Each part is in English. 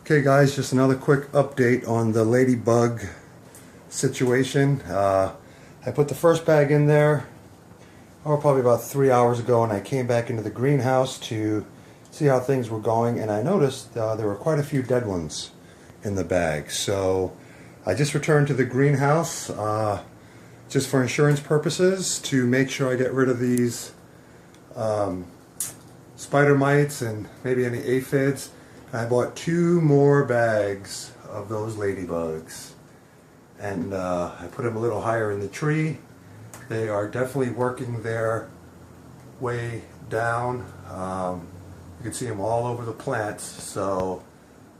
Okay guys, just another quick update on the ladybug situation. I put the first bag in there probably about 3 hours ago, and I came back into the greenhouse to see how things were going, and I noticed there were quite a few dead ones in the bag. So I just returned to the greenhouse just for insurance purposes to make sure I get rid of these spider mites and maybe any aphids. I bought 2 more bags of those ladybugs, and I put them a little higher in the tree. They are definitely working their way down. You can see them all over the plants, so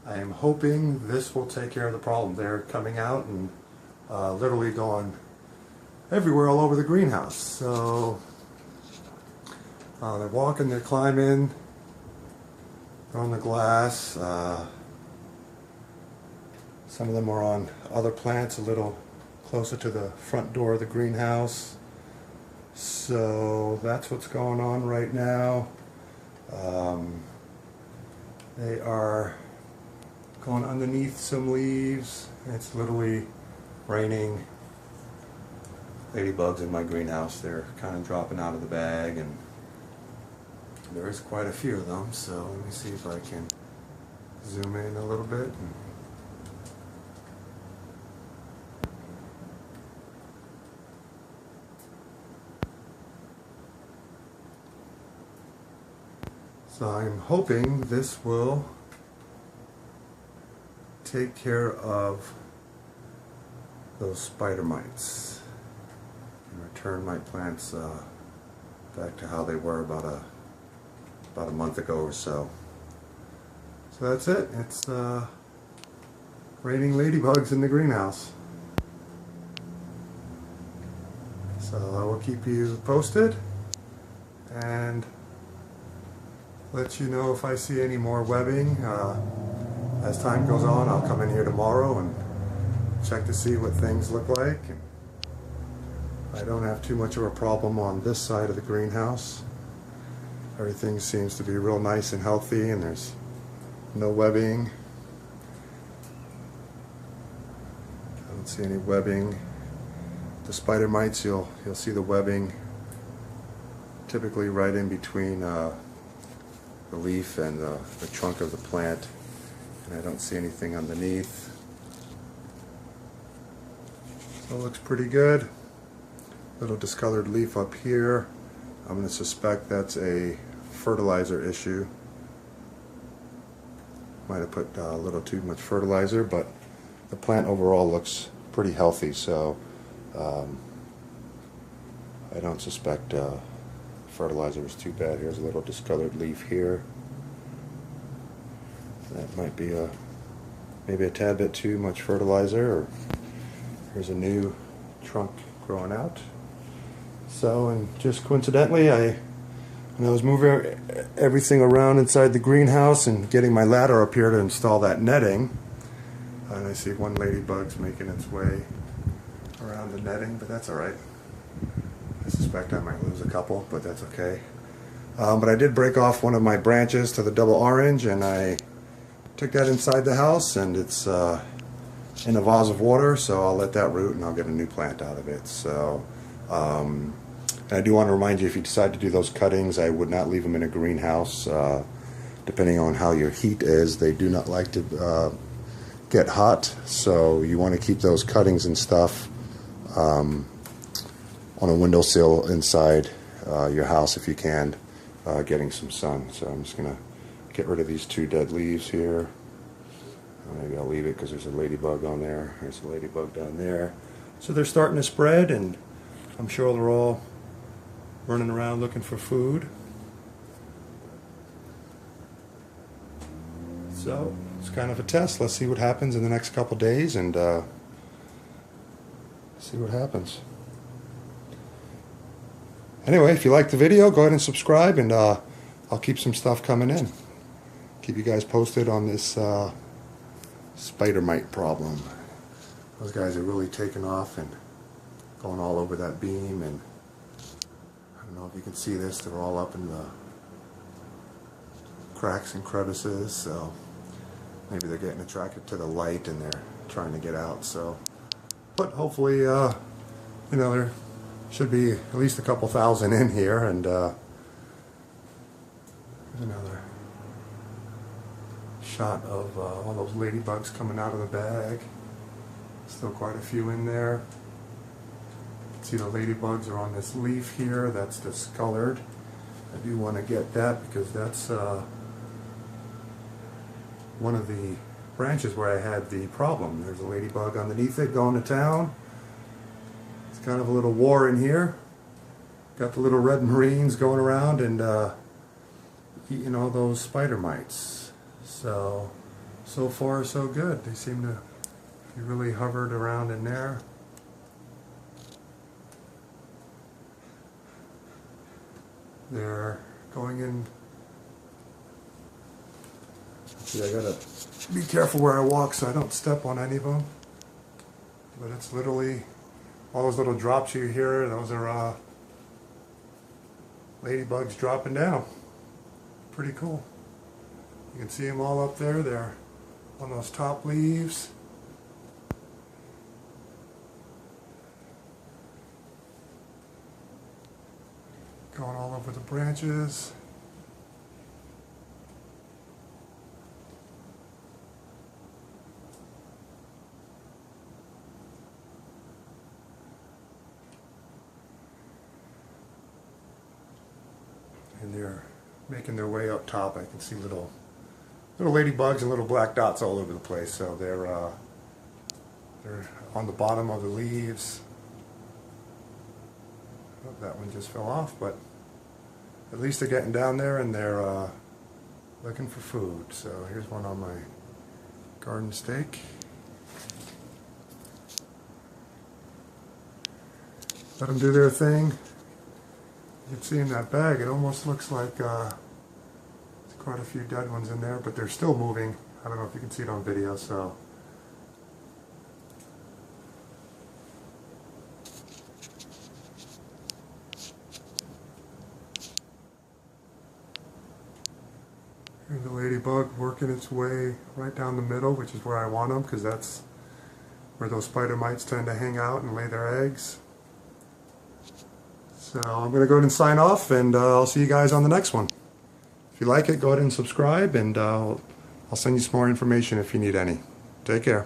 I am hoping this will take care of the problem. They're coming out and literally going everywhere all over the greenhouse. So they're walking, they're climbing, they're on the glass. Some of them are on other plants a little closer to the front door of the greenhouse. So that's what's going on right now. They are going underneath some leaves. It's literally raining ladybugs in my greenhouse. They're kind of dropping out of the bag, and there is quite a few of them. So let me see if I can zoom in a little bit. So I'm hoping this will take care of those spider mites and return my plants back to how they were about a month ago or so. So that's it. It's raining ladybugs in the greenhouse. So I will keep you posted and let you know if I see any more webbing. As time goes on, I'll come in here tomorrow and check to see what things look like. I don't have too much of a problem on this side of the greenhouse. Everything seems to be real nice and healthy, and there's no webbing. I don't see any webbing. The spider mites, you'll see the webbing typically right in between the leaf and the trunk of the plant, and I don't see anything underneath. So it looks pretty good. Little discolored leaf up here. I'm going to suspect that's a fertilizer issue. Might have put a little too much fertilizer, but the plant overall looks pretty healthy, so I don't suspect fertilizer was too bad. Here's a little discolored leaf here. That might be maybe a tad bit too much fertilizer, or here's a new trunk growing out. So, and just coincidentally, when I was moving everything around inside the greenhouse and getting my ladder up here to install that netting, and I see one ladybug's making its way around the netting, but that's alright. I suspect I might lose a couple, but that's okay. But I did break off one of my branches to the double orange, and I took that inside the house, and it's in a vase of water, so I'll let that root and I'll get a new plant out of it. So and I do want to remind you, if you decide to do those cuttings, I would not leave them in a greenhouse. Depending on how your heat is, they do not like to get hot, so you want to keep those cuttings and stuff on a windowsill inside your house if you can, getting some sun. So I'm just going to get rid of these 2 dead leaves here. Maybe I'll leave it because there's a ladybug on there. There's a ladybug down there. So they're starting to spread, and I'm sure they're all running around looking for food. So it's kind of a test. Let's see what happens in the next couple days, and see what happens. Anyway, if you like the video, go ahead and subscribe, and I'll keep some stuff coming in. Keep you guys posted on this spider mite problem. Those guys are really taking off and going all over that beam, and I don't know if you can see this, they're all up in the cracks and crevices, so maybe they're getting attracted to the light and they're trying to get out. So, but hopefully, you know, there should be at least a couple thousand in here. And there's another shot of all those ladybugs coming out of the bag. Still quite a few in there. See, the ladybugs are on this leaf here that's discolored. I do want to get that because that's one of the branches where I had the problem. There's a ladybug underneath it going to town. It's kind of a little war in here. Got the little red marines going around and eating all those spider mites. So far so good. They seem to be really hovered around in there. They're going in. See, I gotta be careful where I walk so I don't step on any of them. But it's literally all those little drops you hear. Those are ladybugs dropping down. Pretty cool. You can see them all up there. They're on those top leaves. Going all over the branches. And they're making their way up top. I can see little ladybugs and little black dots all over the place. So they're on the bottom of the leaves. Oh, that one just fell off, but at least they're getting down there and they're looking for food. So here's one on my garden stake. Let them do their thing. You can see in that bag, it almost looks like there's quite a few dead ones in there, but they're still moving. I don't know if you can see it on video, so. Here's the ladybug working its way right down the middle, which is where I want them, because that's where those spider mites tend to hang out and lay their eggs. So I'm going to go ahead and sign off, and I'll see you guys on the next one. If you like it, go ahead and subscribe, and I'll send you some more information if you need any. Take care.